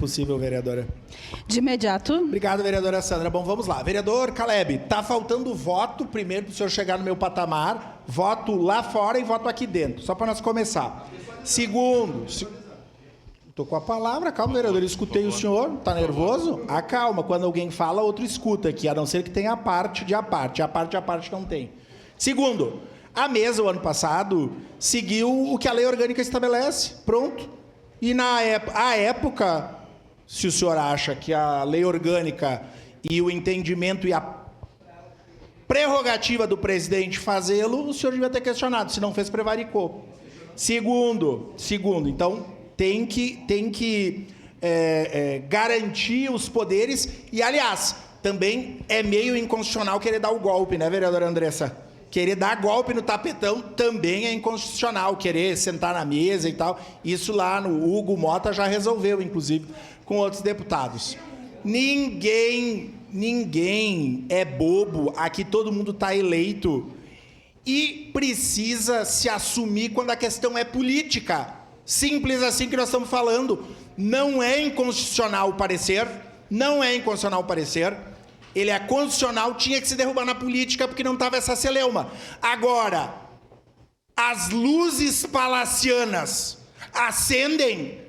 Possível, vereadora. De imediato. Obrigado, vereadora Sandra. Bom, vamos lá. Vereador Caleb, tá faltando voto, primeiro, para o senhor chegar no meu patamar, voto lá fora e voto aqui dentro, só para nós começar. Segundo, estou com a palavra, calma, vereador, eu escutei o senhor, tá nervoso? Acalma, quando alguém fala, outro escuta aqui, a não ser que tenha a parte de a parte não tem. Segundo, a mesa, o ano passado, seguiu o que a lei orgânica estabelece, pronto. E na época, se o senhor acha que a lei orgânica e o entendimento e a prerrogativa do presidente fazê-lo, o senhor devia ter questionado, se não fez, prevaricou. Segundo, então, tem que garantir os poderes e, aliás, também é meio inconstitucional querer dar o golpe, né, vereadora Andressa? Querer dar golpe no tapetão também é inconstitucional, querer sentar na mesa e tal. Isso lá no Hugo Mota já resolveu, inclusive, com outros deputados. Ninguém é bobo, aqui todo mundo está eleito e precisa se assumir quando a questão é política. Simples assim que nós estamos falando. Não é inconstitucional o parecer, ele é constitucional, tinha que se derrubar na política porque não estava essa celeuma. Agora, as luzes palacianas acendem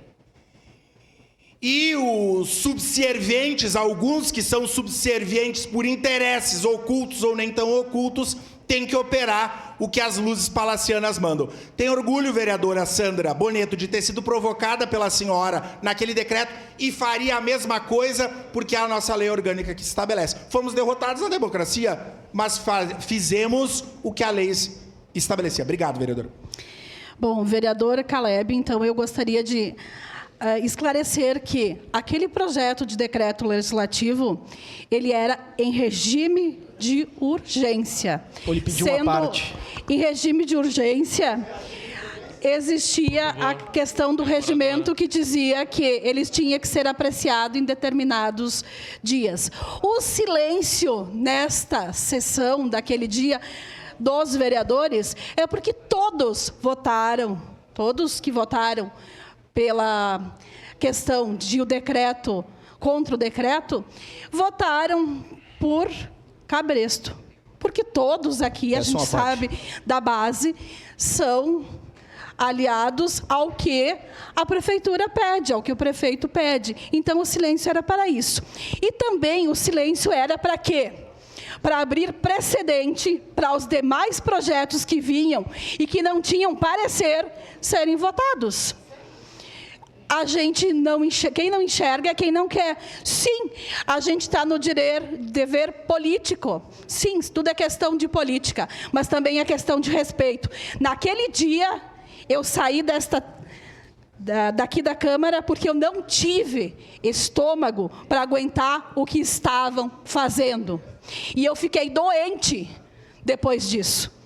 e os subservientes, alguns que são subservientes por interesses ocultos ou nem tão ocultos, têm que operar o que as luzes palacianas mandam. Tenho orgulho, vereadora Sandra Boneto, de ter sido provocada pela senhora naquele decreto e faria a mesma coisa porque é a nossa lei orgânica que estabelece. Fomos derrotados na democracia, mas fizemos o que a lei estabelecia. Obrigado, vereadora. Bom, vereador Caleb, então eu gostaria de esclarecer que aquele projeto de decreto legislativo, ele era em regime de urgência. Ou lhe pediu uma parte. Em regime de urgência, existia a questão do regimento que dizia que eles tinham que ser apreciados em determinados dias. O silêncio nesta sessão daquele dia dos vereadores é porque todos que votaram pela questão de o decreto, contra o decreto, votaram por cabresto. Porque todos aqui, a gente sabe, da base, são aliados ao que a prefeitura pede, ao que o prefeito pede. Então, o silêncio era para isso. E também o silêncio era para quê? Para abrir precedente para os demais projetos que vinham e que não tinham parecer serem votados. A gente não enxerga, quem não enxerga é quem não quer. Sim, a gente está no dever político. Sim, tudo é questão de política, mas também é questão de respeito. Naquele dia, eu saí daqui da Câmara porque eu não tive estômago para aguentar o que estavam fazendo. E eu fiquei doente depois disso.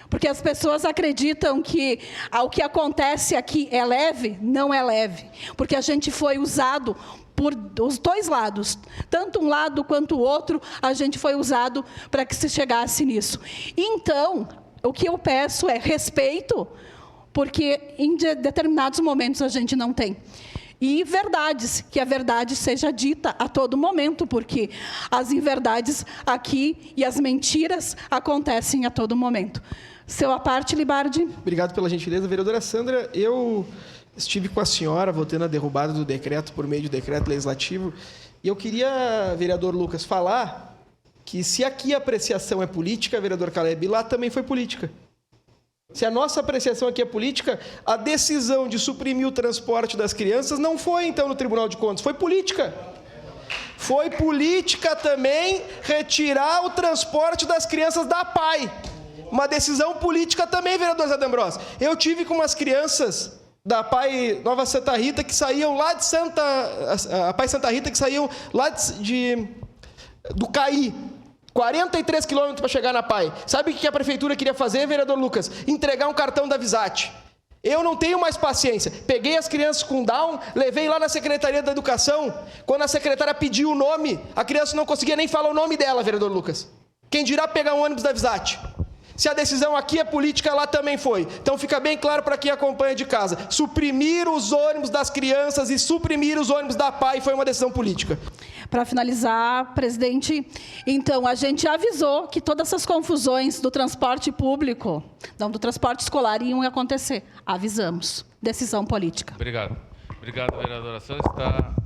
Porque as pessoas acreditam que o que acontece aqui é leve, não é leve. Porque a gente foi usado por os dois lados. Tanto um lado quanto o outro, a gente foi usado para que se chegasse nisso. Então, o que eu peço é respeito, porque em determinados momentos a gente não tem. E verdades, que a verdade seja dita a todo momento, porque as inverdades aqui e as mentiras acontecem a todo momento. Seu à parte, Libardi. Obrigado pela gentileza. Vereadora Sandra, eu estive com a senhora votando a derrubada do decreto por meio de decreto legislativo, e eu queria, vereador Lucas, falar que se aqui a apreciação é política, vereador Caleb, lá também foi política. Se a nossa apreciação aqui é política, a decisão de suprimir o transporte das crianças não foi, então, no Tribunal de Contas, foi política. Foi política também retirar o transporte das crianças da PAI. Uma decisão política também, vereador Zé D'Ambrosio. Eu tive com umas crianças da PAI Nova Santa Rita que saíam lá de a PAI Santa Rita que saíam lá do CAI. 43 quilômetros para chegar na PAI. Sabe o que a prefeitura queria fazer, vereador Lucas? Entregar um cartão da Visate. Eu não tenho mais paciência. Peguei as crianças com Down, levei lá na Secretaria da Educação. Quando a secretária pediu o nome, a criança não conseguia nem falar o nome dela, vereador Lucas. Quem dirá pegar um ônibus da Visate? Se a decisão aqui é política, lá também foi. Então fica bem claro para quem acompanha de casa. Suprimir os ônibus das crianças e suprimir os ônibus da PAI foi uma decisão política. Para finalizar, presidente, então, a gente avisou que todas essas confusões do transporte público, não, do transporte escolar, iam acontecer. Avisamos. Decisão política. Obrigado. Obrigado, vereadora Sandra. Está